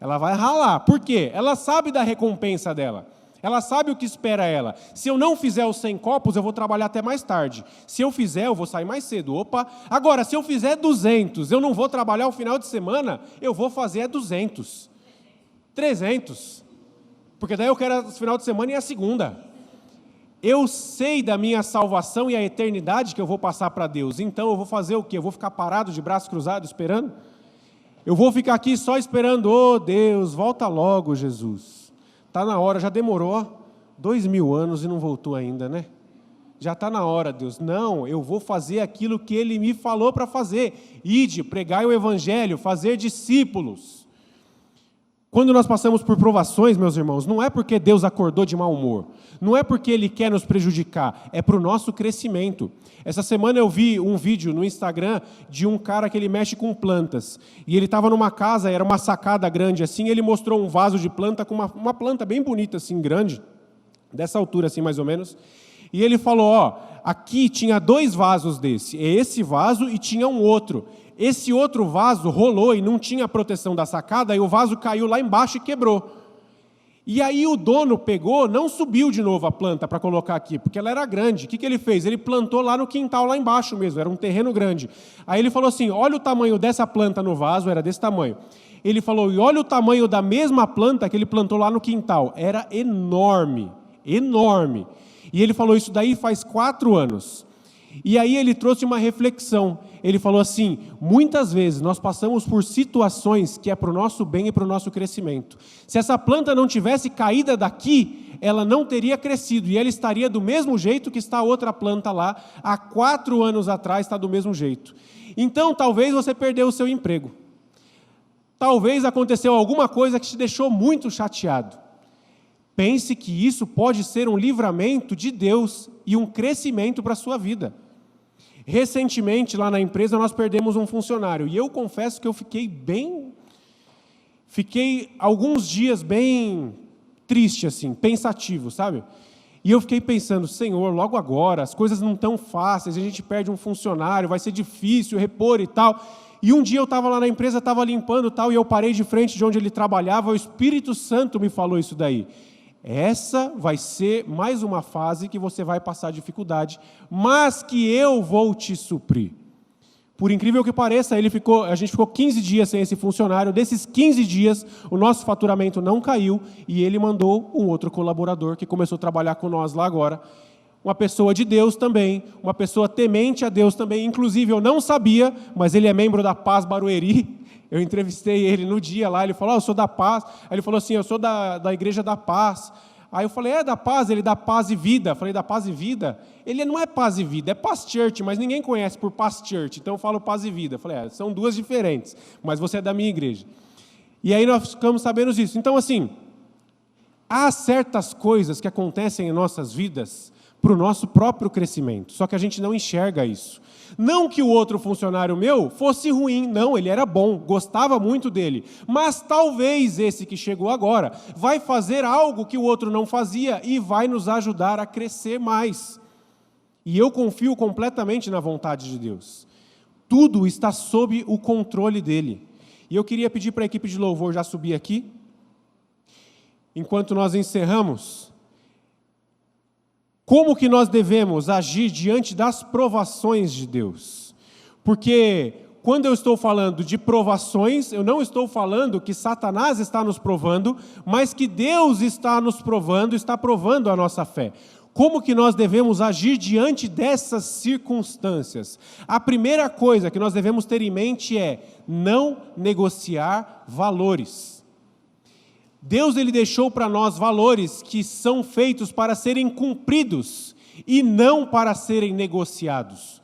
ela vai ralar. Por quê? Ela sabe da recompensa dela. Ela sabe o que espera ela. Se eu não fizer os 100 copos, eu vou trabalhar até mais tarde. Se eu fizer, eu vou sair mais cedo. Opa! Agora, se eu fizer 200, eu não vou trabalhar o final de semana, eu vou fazer 200. 300. Porque daí eu quero o final de semana e a segunda. Eu sei da minha salvação e a eternidade que eu vou passar para Deus. Então eu vou fazer o quê? Eu vou ficar parado de braços cruzados esperando? Eu vou ficar aqui só esperando, oh Deus, volta logo, Jesus. Está na hora, já demorou 2000 anos e não voltou ainda, né? Já está na hora, Deus. Não, eu vou fazer aquilo que Ele me falou para fazer. Ide, pregai o Evangelho, fazer discípulos. Quando nós passamos por provações, meus irmãos, não é porque Deus acordou de mau humor, não é porque Ele quer nos prejudicar, é para o nosso crescimento. Essa semana eu vi um vídeo no Instagram de um cara que ele mexe com plantas, e ele estava numa casa, era uma sacada grande assim, e ele mostrou um vaso de planta com uma planta bem bonita assim, grande, dessa altura assim mais ou menos, e ele falou, ó, aqui tinha 2 vasos desse, é esse vaso e tinha um outro. Esse outro vaso rolou e não tinha proteção da sacada, e o vaso caiu lá embaixo e quebrou. E aí o dono pegou, não subiu de novo a planta para colocar aqui, porque ela era grande. O que ele fez? Ele plantou lá no quintal, lá embaixo mesmo, era um terreno grande. Aí ele falou assim, olha o tamanho dessa planta no vaso, era desse tamanho. Ele falou, e olha o tamanho da mesma planta que ele plantou lá no quintal. Era enorme, enorme. E ele falou, isso daí faz 4 anos. E aí ele trouxe uma reflexão. Ele falou assim, muitas vezes nós passamos por situações que é para o nosso bem e para o nosso crescimento. Se essa planta não tivesse caída daqui, ela não teria crescido, e ela estaria do mesmo jeito que está a outra planta lá, há 4 anos atrás está do mesmo jeito. Então talvez você perdeu o seu emprego. Talvez aconteceu alguma coisa que te deixou muito chateado. Pense que isso pode ser um livramento de Deus e um crescimento para a sua vida. Recentemente, lá na empresa, nós perdemos um funcionário. E eu confesso que eu fiquei alguns dias bem triste, assim, pensativo, sabe? E eu fiquei pensando, Senhor, logo agora, as coisas não estão fáceis, a gente perde um funcionário, vai ser difícil repor e tal. E um dia eu estava lá na empresa, estava limpando e tal, e eu parei de frente de onde ele trabalhava, o Espírito Santo me falou isso daí. Essa vai ser mais uma fase que você vai passar dificuldade, mas que eu vou te suprir. Por incrível que pareça, a gente ficou 15 dias sem esse funcionário. Desses 15 dias, o nosso faturamento não caiu e ele mandou um outro colaborador que começou a trabalhar com nós lá agora. Uma pessoa de Deus também, uma pessoa temente a Deus também. Inclusive, eu não sabia, mas ele é membro da Paz Barueri. Eu entrevistei ele no dia lá, ele falou, eu sou da Paz. Aí ele falou assim, eu sou da Igreja da Paz. Aí eu falei, da Paz? Ele, da Paz e Vida. Eu falei, da Paz e Vida? Ele não é Paz e Vida, é Paz Church, mas ninguém conhece por Paz Church, então eu falo Paz e Vida. Eu falei, são 2 diferentes, mas você é da minha igreja. E aí nós ficamos sabendo disso. Então, assim, há certas coisas que acontecem em nossas vidas para o nosso próprio crescimento. Só que a gente não enxerga isso. Não que o outro funcionário meu fosse ruim, não, ele era bom, gostava muito dele. Mas talvez esse que chegou agora vai fazer algo que o outro não fazia e vai nos ajudar a crescer mais. E eu confio completamente na vontade de Deus. Tudo está sob o controle dele. E eu queria pedir para a equipe de louvor já subir aqui. Enquanto nós encerramos, como que nós devemos agir diante das provações de Deus? Porque quando eu estou falando de provações, eu não estou falando que Satanás está nos provando, mas que Deus está nos provando, está provando a nossa fé. Como que nós devemos agir diante dessas circunstâncias? A primeira coisa que nós devemos ter em mente é não negociar valores. Deus ele deixou para nós valores que são feitos para serem cumpridos e não para serem negociados.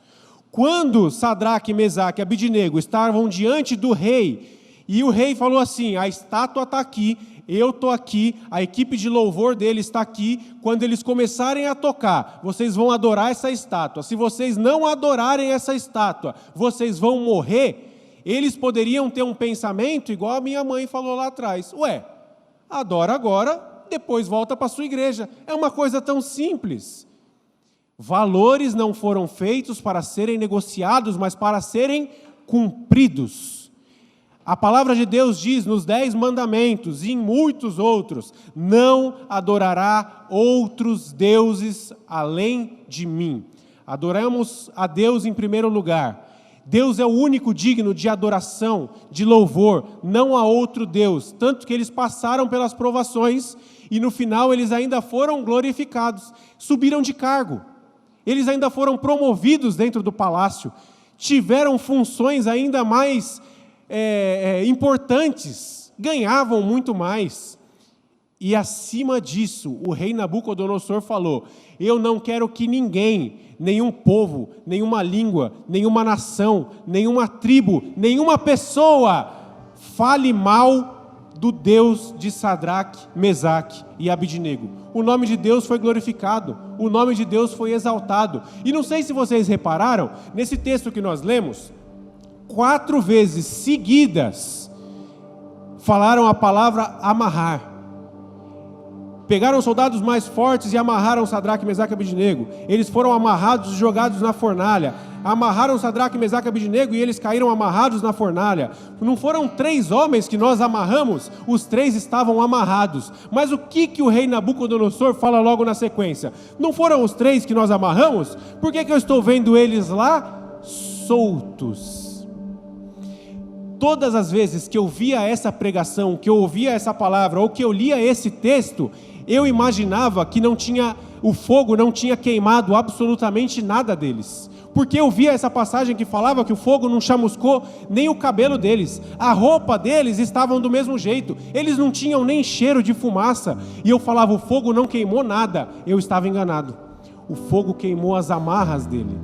Quando Sadraque, Mesaque e Abidnego estavam diante do rei, e o rei falou assim, a estátua está aqui, eu estou aqui, a equipe de louvor dele está aqui, quando eles começarem a tocar, vocês vão adorar essa estátua. Se vocês não adorarem essa estátua, vocês vão morrer. Eles poderiam ter um pensamento igual a minha mãe falou lá atrás. Ué, adora agora, depois volta para a sua igreja. É uma coisa tão simples. Valores não foram feitos para serem negociados, mas para serem cumpridos. A palavra de Deus diz nos 10 mandamentos e em muitos outros, não adorará outros deuses além de mim. Adoramos a Deus em primeiro lugar. Deus é o único digno de adoração, de louvor, não há outro Deus. Tanto que eles passaram pelas provações e no final eles ainda foram glorificados, subiram de cargo. Eles ainda foram promovidos dentro do palácio, tiveram funções ainda mais importantes, ganhavam muito mais. E acima disso, o rei Nabucodonosor falou, eu não quero que ninguém, nenhum povo, nenhuma língua, nenhuma nação, nenhuma tribo, nenhuma pessoa fale mal do Deus de Sadraque, Mesaque e Abidnego. O nome de Deus foi glorificado, o nome de Deus foi exaltado. E não sei se vocês repararam, nesse texto que nós lemos, 4 vezes seguidas falaram a palavra amarrar. Pegaram os soldados mais fortes e amarraram Sadraque, Mesaque e Abidnego. Eles foram amarrados e jogados na fornalha. Amarraram Sadraque, Mesaque e Abidnego e eles caíram amarrados na fornalha. Não foram 3 homens que nós amarramos, os 3 estavam amarrados. Mas o que o rei Nabucodonosor fala logo na sequência? Não foram os 3 que nós amarramos? Por que eu estou vendo eles lá soltos? Todas as vezes que eu via essa pregação, que eu ouvia essa palavra, ou que eu lia esse texto, eu imaginava que o fogo não tinha queimado absolutamente nada deles. Porque eu via essa passagem que falava que o fogo não chamuscou nem o cabelo deles. A roupa deles estavam do mesmo jeito. Eles não tinham nem cheiro de fumaça. E eu falava, o fogo não queimou nada. Eu estava enganado. O fogo queimou as amarras dele.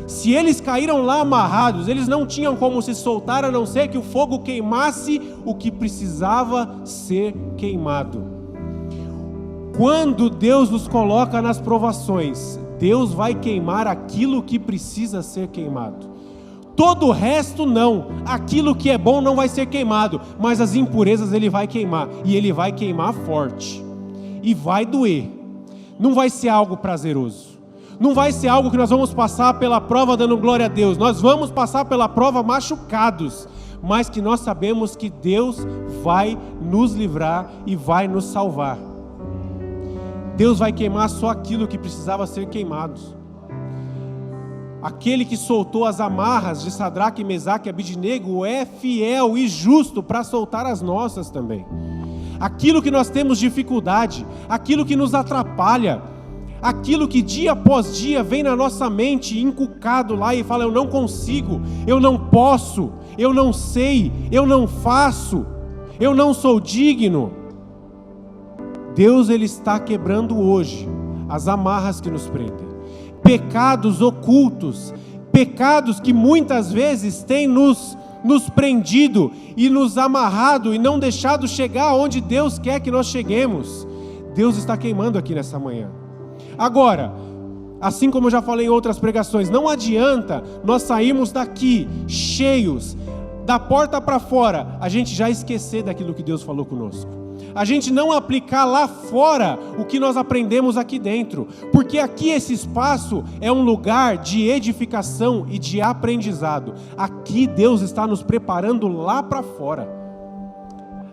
Se eles caíram lá amarrados, eles não tinham como se soltar, a não ser que o fogo queimasse o que precisava ser queimado. Quando Deus nos coloca nas provações, Deus vai queimar aquilo que precisa ser queimado. Todo o resto não. Aquilo que é bom não vai ser queimado, mas as impurezas Ele vai queimar, e Ele vai queimar forte. E vai doer. Não vai ser algo prazeroso. Não vai ser algo que nós vamos passar pela prova dando glória a Deus. Nós vamos passar pela prova machucados, mas que nós sabemos que Deus vai nos livrar e vai nos salvar. Deus vai queimar só aquilo que precisava ser queimado. Aquele que soltou as amarras de Sadraque, Mesaque e Abidnego é fiel e justo para soltar as nossas também. Aquilo que nós temos dificuldade, aquilo que nos atrapalha, aquilo que dia após dia vem na nossa mente encucado lá e fala, eu não consigo, eu não posso, eu não sei, eu não faço, eu não sou digno. Deus ele está quebrando hoje as amarras que nos prendem. Pecados ocultos, pecados que muitas vezes têm nos prendido e nos amarrado e não deixado chegar onde Deus quer que nós cheguemos. Deus está queimando aqui nessa manhã. Agora, Assim como eu já falei em outras pregações, não adianta nós sairmos daqui cheios, da porta para fora, a gente já esquecer daquilo que Deus falou conosco. A gente não aplicar lá fora o que nós aprendemos aqui dentro, porque aqui esse espaço é um lugar de edificação e de aprendizado. Aqui Deus está nos preparando lá para fora.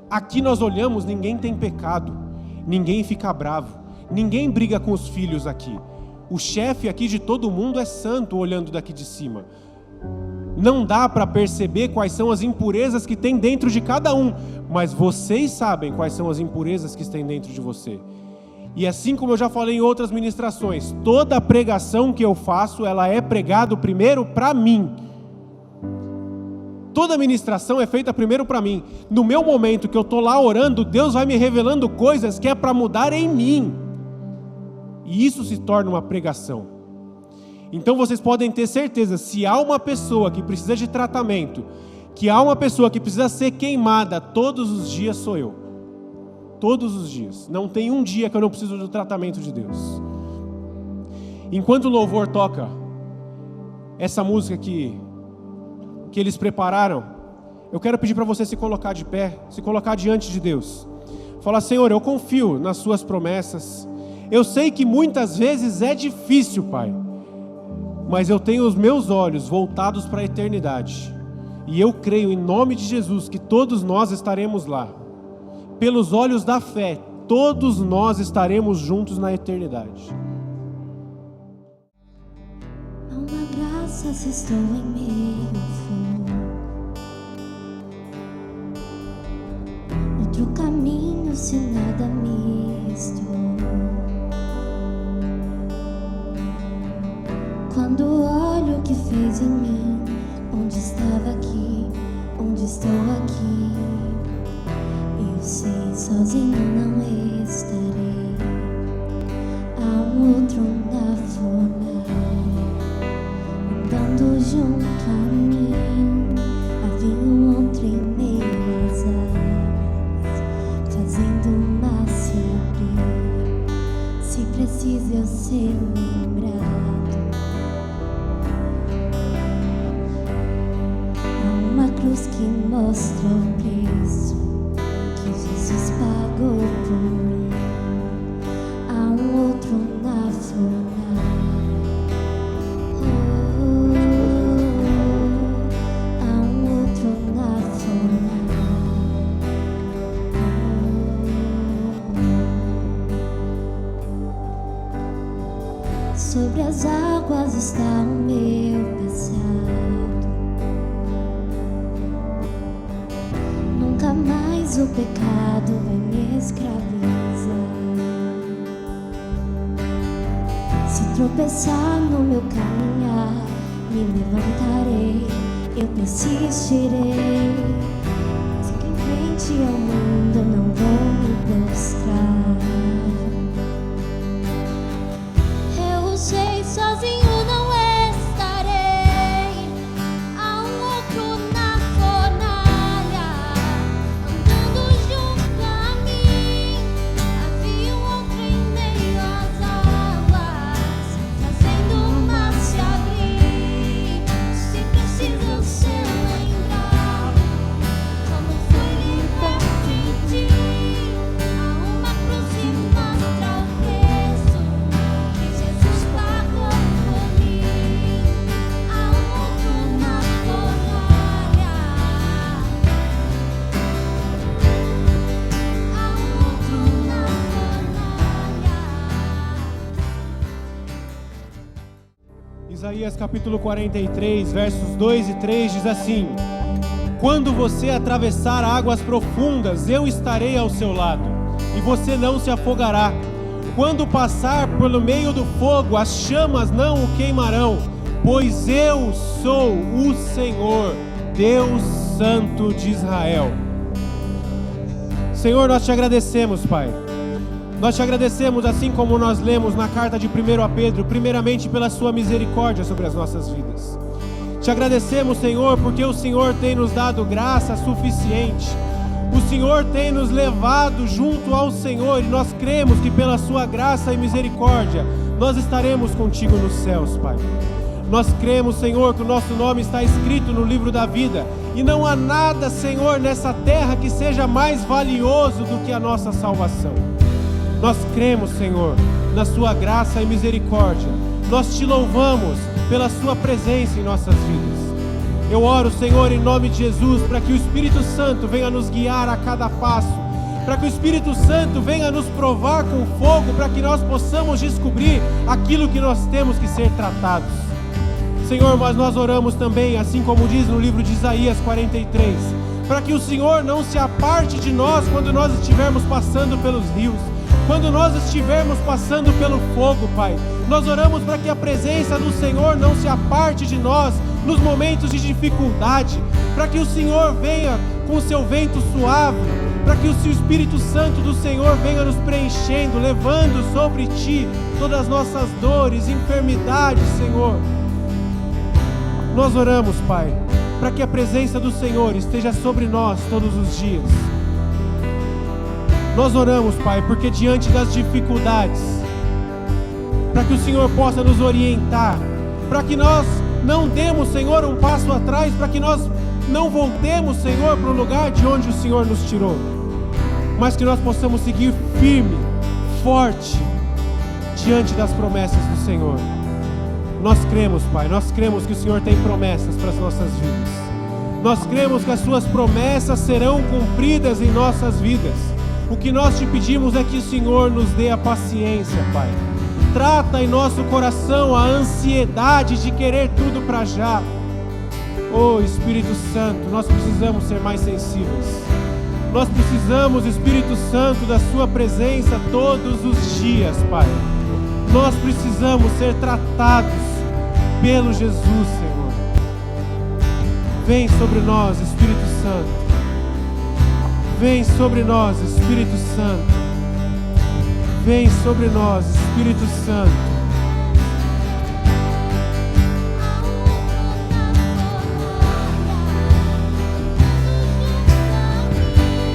Aqui nós olhamos, ninguém tem pecado, ninguém fica bravo, ninguém briga com os filhos aqui. O chefe aqui de todo mundo é santo olhando daqui de cima. Não dá para perceber quais são as impurezas que tem dentro de cada um, mas vocês sabem quais são as impurezas que tem dentro de você. E assim como eu já falei em outras ministrações, toda pregação que eu faço, ela é pregada primeiro para mim. Toda ministração é feita primeiro para mim. No meu momento que eu estou lá orando, Deus vai me revelando coisas que é para mudar em mim. E isso se torna uma pregação. Então vocês podem ter certeza, se há uma pessoa que precisa de tratamento, que há uma pessoa que precisa ser queimada, todos os dias sou eu. Todos os dias. Não tem um dia que eu não preciso do tratamento de Deus. Enquanto o louvor toca essa música que eles prepararam, eu quero pedir para você se colocar de pé, se colocar diante de Deus. Falar: Senhor, eu confio nas suas promessas. Eu sei que muitas vezes é difícil, Pai, mas eu tenho os meus olhos voltados para a eternidade. E eu creio em nome de Jesus que todos nós estaremos lá. Pelos olhos da fé, todos nós estaremos juntos na eternidade. Há uma graça se estou em meio ao fogo, outro caminho se nada me restou. Quando olho o que fez em mim, onde estava aqui, onde estou aqui, eu sei, sozinho não estarei. Há um outro na fornalha, andando junto a mim. Havia um outro em meio às águas, fazendo-me se abrir. Se preciso eu ser lembrado, cruz que mostra o preço que Jesus pagou por mim. Há um outro na fornalha, há um outro na fornalha. Sobre as águas está o meu passado. Mas o pecado vai me escravizar. Se tropeçar no meu caminhar, me levantarei, eu persistirei. Sigo em frente ao mundo, eu não vou me prostrar. Eu sei, sozinho não estarei. Há um outro na fornalha, andando junto a mim. Havia um outro em meio às águas, fazendo o mar se abrir. Se preciso ser lembrado, como fui liberto em ti. Há uma cruz que mostra o preço que Jesus pagou por mim. Há um outro na fornalha, há um outro na fornalha. Isaías capítulo 43, versos 2 e 3 diz assim: quando você atravessar águas profundas, eu estarei ao seu lado, e você não se afogará. Quando passar pelo meio do fogo, as chamas não o queimarão, pois eu sou o Senhor, Deus Santo de Israel. Senhor, nós te agradecemos, Pai. Nós te agradecemos, assim como nós lemos na carta de 1 Pedro, primeiramente pela sua misericórdia sobre as nossas vidas. Te agradecemos, Senhor, porque o Senhor tem nos dado graça suficiente. O Senhor tem nos levado junto ao Senhor, e nós cremos que pela sua graça e misericórdia nós estaremos contigo nos céus, Pai. Nós cremos, Senhor, que o nosso nome está escrito no livro da vida, e não há nada, Senhor, nessa terra que seja mais valioso do que a nossa salvação. Nós cremos, Senhor, na sua graça e misericórdia. Nós te louvamos pela sua presença em nossas vidas. Eu oro, Senhor, em nome de Jesus, para que o Espírito Santo venha nos guiar a cada passo, para que o Espírito Santo venha nos provar com fogo, para que nós possamos descobrir aquilo que nós temos que ser tratados. Senhor, mas nós oramos também, assim como diz no livro de Isaías 43, para que o Senhor não se aparte de nós quando nós estivermos passando pelos rios, quando nós estivermos passando pelo fogo, Pai. Nós oramos para que a presença do Senhor não se aparte de nós nos momentos de dificuldade, para que o Senhor venha com o seu vento suave, para que o seu Espírito Santo do Senhor venha nos preenchendo, levando sobre Ti todas as nossas dores, enfermidades, Senhor. Nós oramos, Pai, para que a presença do Senhor esteja sobre nós todos os dias. Nós oramos, Pai, porque diante das dificuldades, para que o Senhor possa nos orientar, para que nós não demos, Senhor, um passo atrás, para que nós não voltemos, Senhor, para o lugar de onde o Senhor nos tirou, mas que nós possamos seguir firme, forte, diante das promessas do Senhor. Nós cremos, Pai, nós cremos que o Senhor tem promessas para as nossas vidas. Nós cremos que as Suas promessas serão cumpridas em nossas vidas. O que nós te pedimos é que o Senhor nos dê a paciência, Pai. Trata em nosso coração a ansiedade de querer tudo para já. Oh, Espírito Santo, nós precisamos ser mais sensíveis. Nós precisamos, Espírito Santo, da Sua presença todos os dias, Pai. Nós precisamos ser tratados pelo Jesus, Senhor. Vem sobre nós, Espírito Santo. Vem sobre nós, Espírito Santo. Vem sobre nós, Espírito Santo.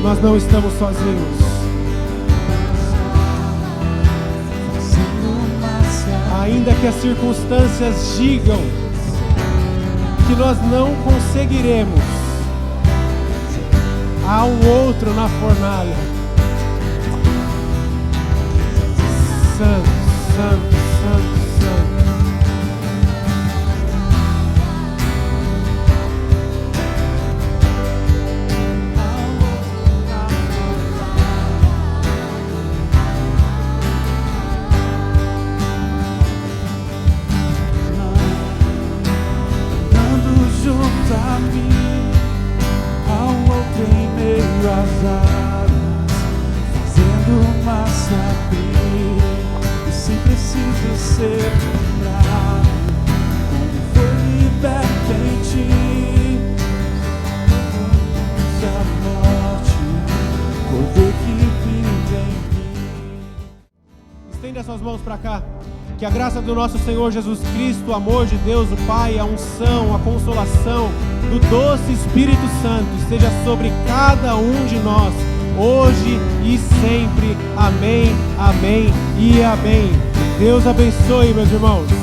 Nós não estamos sozinhos. Ainda que as circunstâncias digam que nós não conseguiremos, há um outro na fornalha. Santo, Santo, Santo, Santo. Andando junto a mim, ao outro em meio às águas, fazendo massa abrir. E se preciso ser lembrado, como foi liberto em Ti, a morte, poder que vive em mim. Estenda suas mãos para cá. Que a graça do nosso Senhor Jesus Cristo, o amor de Deus, o Pai, a unção, a consolação do doce Espírito Santo esteja sobre cada um de nós, hoje e sempre. Amém, amém e amém. Deus abençoe, meus irmãos.